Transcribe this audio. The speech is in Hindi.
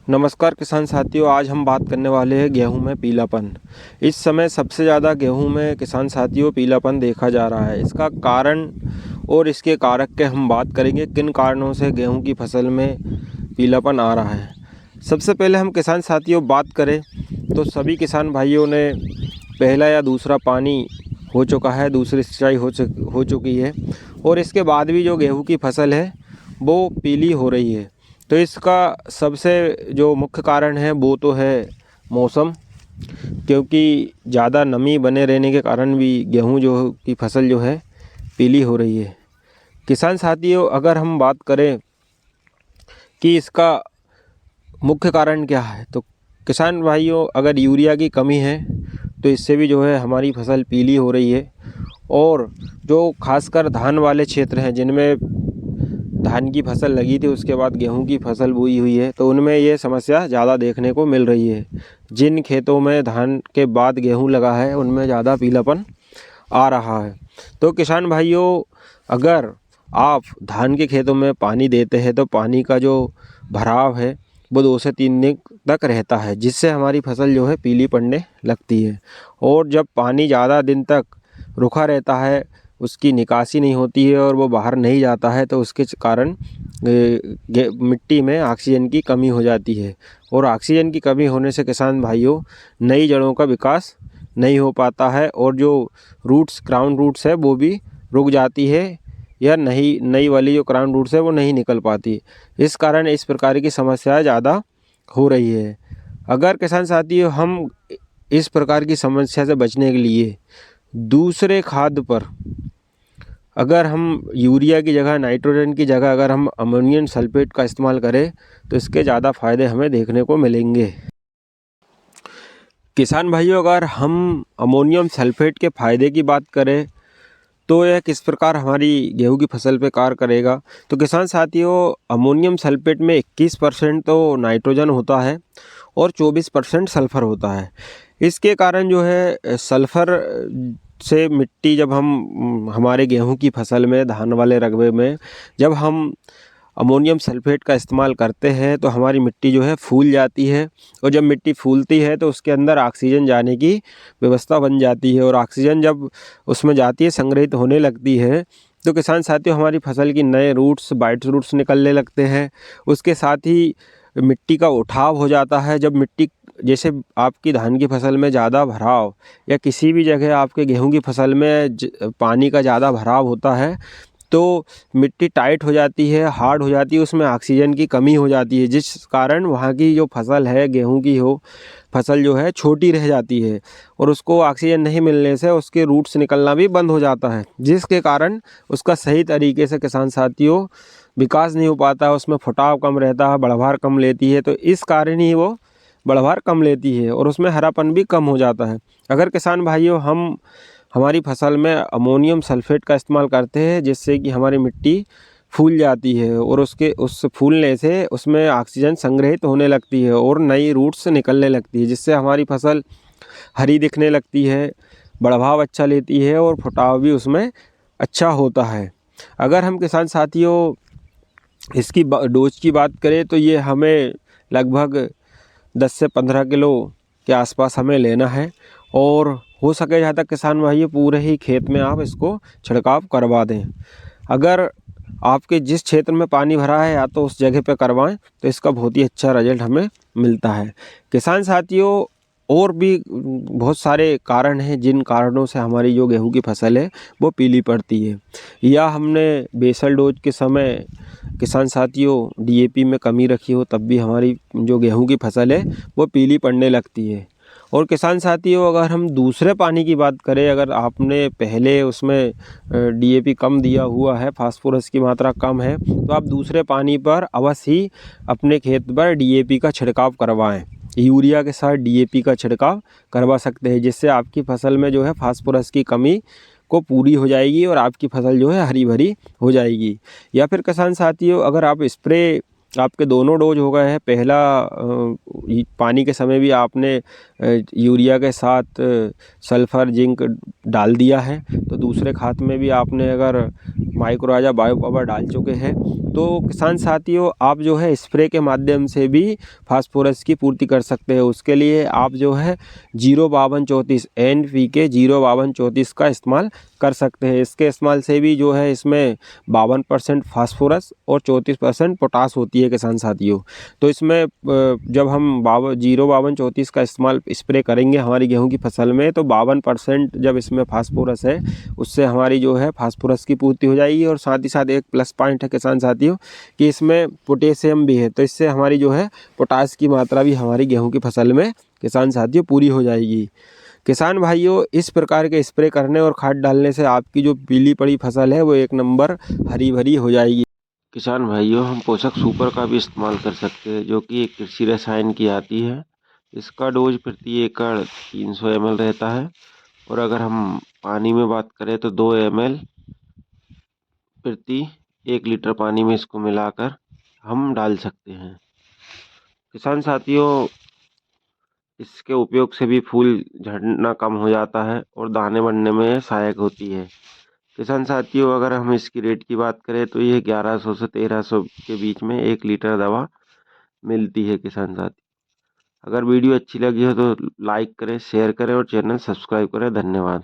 नमस्कार किसान साथियों, आज हम बात करने वाले हैं गेहूं में पीलापन। इस समय सबसे ज़्यादा गेहूं में किसान साथियों पीलापन देखा जा रहा है। इसका कारण और इसके कारक के हम बात करेंगे, किन कारणों से गेहूं की फसल में पीलापन आ रहा है। सबसे पहले हम किसान साथियों बात करें तो सभी किसान भाइयों ने पहला या दूसरा पानी हो चुका है, दूसरी सिंचाई हो चुकी है और इसके बाद भी जो गेहूँ की फसल है वो पीली हो रही है। तो इसका सबसे जो मुख्य कारण है वो तो है मौसम, क्योंकि ज़्यादा नमी बने रहने के कारण भी गेहूं जो की फसल जो है पीली हो रही है। किसान साथियों, अगर हम बात करें कि इसका मुख्य कारण क्या है तो किसान भाइयों, अगर यूरिया की कमी है तो इससे भी जो है हमारी फसल पीली हो रही है। और जो खासकर धान वाले क्षेत्र हैं जिनमें धान की फसल लगी थी उसके बाद गेहूं की फसल बोई हुई है, तो उनमें ये समस्या ज़्यादा देखने को मिल रही है। जिन खेतों में धान के बाद गेहूं लगा है उनमें ज़्यादा पीलापन आ रहा है। तो किसान भाइयों, अगर आप धान के खेतों में पानी देते हैं तो पानी का जो भराव है वो 2 से 3 दिन तक रहता है, जिससे हमारी फसल जो है पीली पड़ने लगती है। और जब पानी ज़्यादा दिन तक रुका रहता है, उसकी निकासी नहीं होती है और वो बाहर नहीं जाता है, तो उसके कारण मिट्टी में ऑक्सीजन की कमी हो जाती है। और ऑक्सीजन की कमी होने से किसान भाइयों नई जड़ों का विकास नहीं हो पाता है और जो क्राउन रूट्स है वो भी रुक जाती है, या नई वाली जो क्राउन रूट्स है वो नहीं निकल पाती। इस कारण इस प्रकार की समस्याएं ज़्यादा हो रही है। अगर किसान साथियों हम इस प्रकार की समस्या से बचने के लिए दूसरे खाद पर, अगर हम यूरिया की जगह, नाइट्रोजन की जगह अगर हम अमोनियम सल्फेट का इस्तेमाल करें तो इसके ज़्यादा फ़ायदे हमें देखने को मिलेंगे। किसान भाइयों, अगर हम अमोनियम सल्फेट के फ़ायदे की बात करें तो यह किस प्रकार हमारी गेहूं की फसल पे कार्य करेगा, तो किसान साथियों अमोनियम सल्फेट में 21% तो नाइट्रोजन होता है और 24% सल्फ़र होता है। इसके कारण जो है सल्फ़र से मिट्टी, जब हम हमारे गेहूं की फसल में, धान वाले रकबे में जब हम अमोनियम सल्फेट का इस्तेमाल करते हैं तो हमारी मिट्टी जो है फूल जाती है। और जब मिट्टी फूलती है तो उसके अंदर ऑक्सीजन जाने की व्यवस्था बन जाती है और ऑक्सीजन जब उसमें जाती है, संग्रहित होने लगती है, तो किसान साथियों हमारी फसल की नए रूट्स, बाइट्स रूट्स निकलने लगते हैं। उसके साथ ही मिट्टी का उठाव हो जाता है। जब मिट्टी, जैसे आपकी धान की फसल में ज़्यादा भराव या किसी भी जगह आपके गेहूं की फसल में पानी का ज़्यादा भराव होता है तो मिट्टी टाइट हो जाती है, हार्ड हो जाती है, उसमें ऑक्सीजन की कमी हो जाती है, जिस कारण वहाँ की जो फसल है, गेहूं की फसल जो है छोटी रह जाती है और उसको ऑक्सीजन नहीं मिलने से उसके रूट्स निकलना भी बंद हो जाता है, जिसके कारण उसका सही तरीके से किसान साथियों विकास नहीं हो पाता है। उसमें फुटाव कम रहता है, बढ़वार कम लेती है, तो इस कारण ही वो बढ़वार कम लेती है और उसमें हरापन भी कम हो जाता है। अगर किसान भाइयों हम हमारी फसल में अमोनियम सल्फेट का इस्तेमाल करते हैं, जिससे कि हमारी मिट्टी फूल जाती है और उस फूलने से उसमें ऑक्सीजन संग्रहित होने लगती है और नई रूट्स निकलने लगती है, जिससे हमारी फसल हरी दिखने लगती है, बढ़ाव अच्छा लेती है और फुटाव भी उसमें अच्छा होता है। अगर हम किसान साथियों इसकी डोज की बात करें तो ये हमें लगभग 10 से 15 किलो के आसपास हमें लेना है और हो सके जहाँ तक किसान भाई पूरे ही खेत में आप इसको छिड़काव करवा दें। अगर आपके जिस क्षेत्र में पानी भरा है या तो उस जगह पे करवाएं तो इसका बहुत ही अच्छा रिजल्ट हमें मिलता है। किसान साथियों, और भी बहुत सारे कारण हैं जिन कारणों से हमारी जो गेहूं की फसल है वो पीली पड़ती है। या हमने बेसल डोज के समय किसान साथियों डीएपी में कमी रखी हो, तब भी हमारी जो गेहूं की फसल है वो पीली पड़ने लगती है। और किसान साथियों, अगर हम दूसरे पानी की बात करें, अगर आपने पहले उसमें डीएपी कम दिया हुआ है, फास्फोरस की मात्रा कम है, तो आप दूसरे पानी पर अवश्य ही अपने खेत पर डीएपी का छिड़काव करवाएं। यूरिया के साथ डीएपी का छिड़काव करवा सकते हैं, जिससे आपकी फसल में जो है फास्फोरस की कमी को पूरी हो जाएगी और आपकी फसल जो है हरी भरी हो जाएगी। या फिर किसान साथियों, अगर आप स्प्रे आपके दोनों डोज हो गए हैं। पहला पानी के समय भी आपने यूरिया के साथ सल्फ़र जिंक डाल दिया है, तो दूसरे खाद में भी आपने अगर माइक्रोराजा बायो पावर डाल चुके हैं, तो किसान साथियों आप जो है स्प्रे के माध्यम से भी फास्फोरस की पूर्ति कर सकते हैं। उसके लिए आप जो है 05234 NPK 05234 का इस्तेमाल कर सकते हैं। इसके इस्तेमाल से भी जो है इसमें 52% फास्फोरस और 34% पोटास होती है किसान साथियों। तो इसमें जब हम 05234 का इस्तेमाल स्प्रे करेंगे हमारी गेहूं की फसल में, तो 52% जब इसमें फास्फोरस है उससे हमारी जो है फास्फोरस की पूर्ति हो जाएगी। और साथ ही साथ एक प्लस पॉइंट है किसान साथियों कि इसमें पोटेशियम भी है, तो इससे हमारी जो है पोटास की मात्रा भी हमारी गेहूं की फसल में किसान साथियों पूरी हो जाएगी। किसान भाइयों इस प्रकार के स्प्रे करने और खाद डालने से आपकी जो पीली पड़ी फसल है वो एक नंबर हरी भरी हो जाएगी। किसान भाइयों हम पोषक सुपर का भी इस्तेमाल कर सकते हैं, जो कि एक कृषि रसायन की आती है। इसका डोज प्रति एकड़ 300 ml रहता है, और अगर हम पानी में बात करें तो 2 ml प्रति 1 लीटर पानी में इसको मिलाकर हम डाल सकते हैं। किसान साथियों इसके उपयोग से भी फूल झड़ना कम हो जाता है और दाने बढ़ने में सहायक होती है। किसान साथियों अगर हम इसकी रेट की बात करें तो ये 1100 से 1300 के बीच में 1 लीटर दवा मिलती है किसान साथी। अगर वीडियो अच्छी लगी हो तो लाइक करें, शेयर करें और चैनल सब्सक्राइब करें। धन्यवाद।